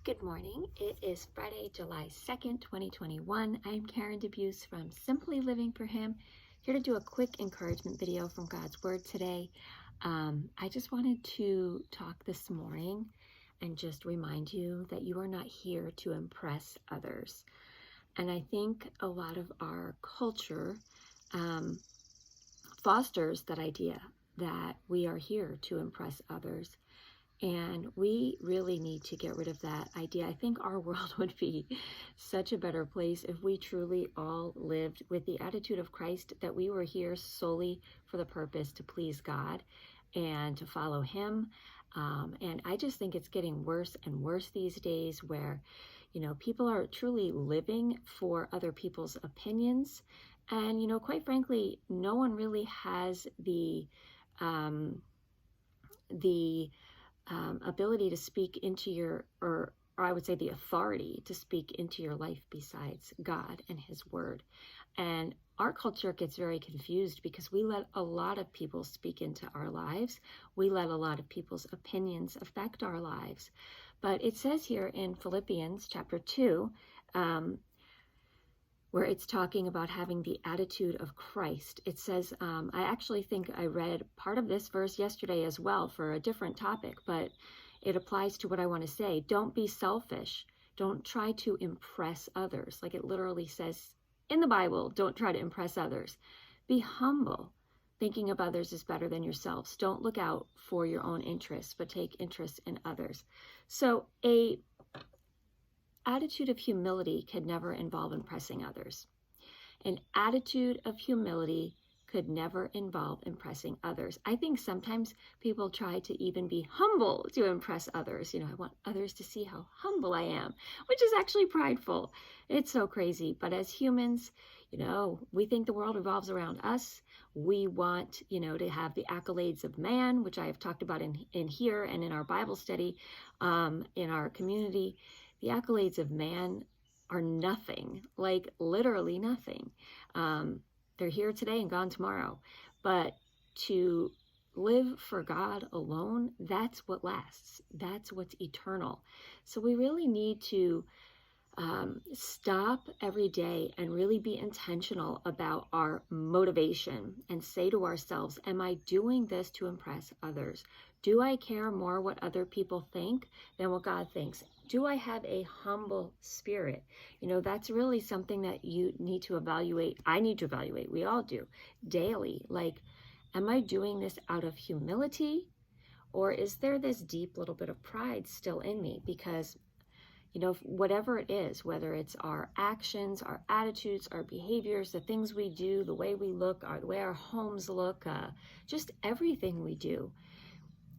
Good morning. It is Friday, July 2nd, 2021. I'm Karen DeBuse from Simply Living for Him, here to do a quick encouragement video from God's Word today. I just wanted to talk this morning and just remind you that you are not here to impress others. And I think a lot of our culture fosters that idea that we are here to impress others. And we really need to get rid of that idea. I think our world would be such a better place if we truly all lived with the attitude of Christ, that we were here solely for the purpose to please God and to follow Him. And I just think it's getting worse and worse these days where, people are truly living for other people's opinions. And, quite frankly, no one really has the ability to speak into your, or I would say the authority to speak into your life besides God and His Word. And our culture gets very confused because we let a lot of people speak into our lives. We let a lot of people's opinions affect our lives. But it says here in Philippians chapter 2, where it's talking about having the attitude of Christ. It says, I actually think I read part of this verse yesterday as well for a different topic, but it applies to what I want to say. Don't be selfish. Don't try to impress others. Like it literally says in the Bible, don't try to impress others. Be humble. Thinking of others is better than yourselves. Don't look out for your own interests, but take interest in others. So a attitude of humility could never involve impressing others. An attitude of humility could never involve impressing others. I think sometimes people try to even be humble to impress others. I want others to see how humble I am, which is actually prideful. It's so crazy. But as humans, we think the world revolves around us. We want, to have the accolades of man, which I have talked about in here and in our Bible study, in our community. The accolades of man are nothing, like literally nothing. They're here today and gone tomorrow. But to live for God alone, that's what lasts. That's what's eternal. So we really need to stop every day and really be intentional about our motivation and say to ourselves, am I doing this to impress others? Do I care more what other people think than what God thinks? Do I have a humble spirit? That's really something that you need to evaluate. I need to evaluate. We all do daily. Like, am I doing this out of humility? Or is there this deep little bit of pride still in me? Because whatever it is, whether it's our actions, our attitudes, our behaviors, the things we do, the way we look, the way our homes look, just everything we do,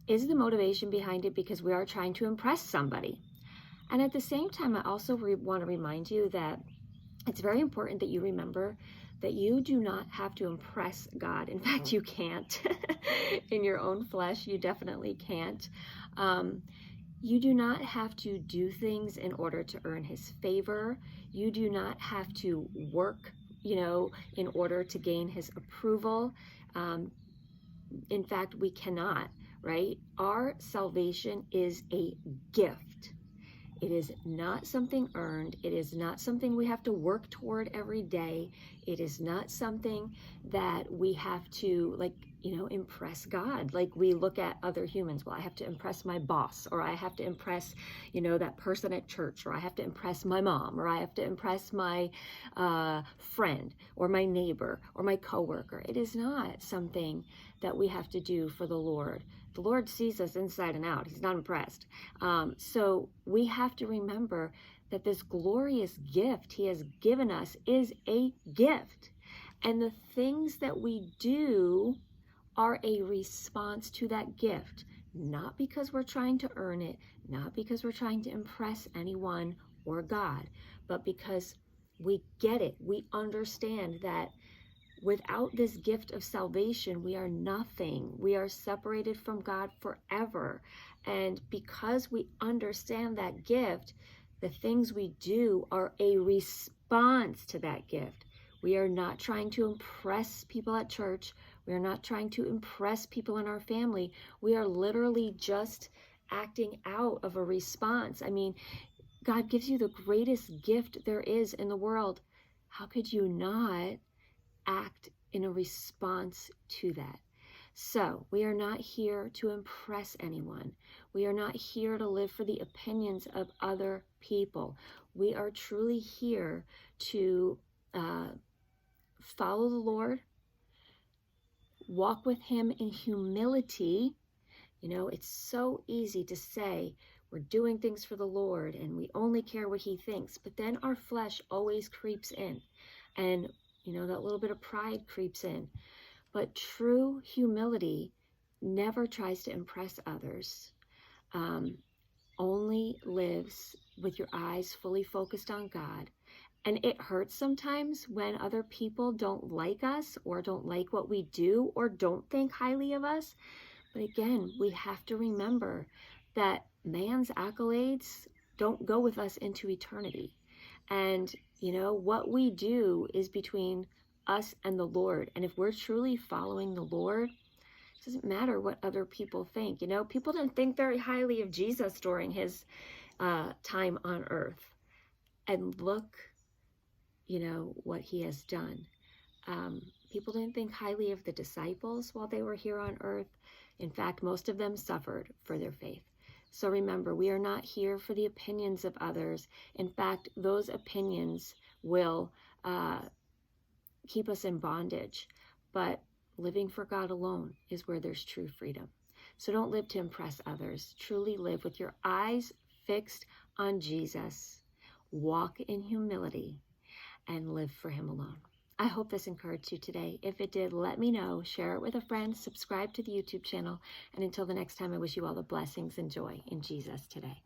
is the motivation behind it because we are trying to impress somebody? And at the same time, I also want to remind you that it's very important that you remember that you do not have to impress God. In fact, you can't. In your own flesh, you definitely can't. You do not have to do things in order to earn His favor. You do not have to work, in order to gain His approval. In fact, we cannot, right? Our salvation is a gift. It is not something earned. It is not something we have to work toward every day. It is not something that we have to, impress God. Like we look at other humans. Well, I have to impress my boss, or I have to impress, that person at church, or I have to impress my mom, or I have to impress my friend, or my neighbor, or my coworker. It is not something that we have to do for the Lord. The Lord sees us inside and out. He's not impressed. So we have to remember that this glorious gift He has given us is a gift. And the things that we do are a response to that gift, not because we're trying to earn it, not because we're trying to impress anyone or God, but because we get it. We understand that without this gift of salvation, we are nothing. We are separated from God forever. And because we understand that gift, the things we do are a response to that gift. We are not trying to impress people at church. We are not trying to impress people in our family. We are literally just acting out of a response. I mean, God gives you the greatest gift there is in the world. How could you not act in a response to that? So, we are not here to impress anyone. We are not here to live for the opinions of other people. We are truly here to follow the Lord, walk with Him in humility. You know, it's so easy to say we're doing things for the Lord and we only care what He thinks, but then our flesh always creeps in, and that little bit of pride creeps in. But true humility never tries to impress others, only lives with your eyes fully focused on God. And it hurts sometimes when other people don't like us or don't like what we do or don't think highly of us. But again, we have to remember that man's accolades don't go with us into eternity. And, what we do is between us and the Lord. And if we're truly following the Lord, it doesn't matter what other people think. People didn't think very highly of Jesus during his time on earth. And look, what he has done. People didn't think highly of the disciples while they were here on earth. In fact, most of them suffered for their faith. So remember, we are not here for the opinions of others. In fact, those opinions will keep us in bondage. But living for God alone is where there's true freedom. So don't live to impress others. Truly live with your eyes fixed on Jesus. Walk in humility and live for Him alone. I hope this encouraged you today. If it did, let me know. Share it with a friend. Subscribe to the YouTube channel. And until the next time, I wish you all the blessings and joy in Jesus today.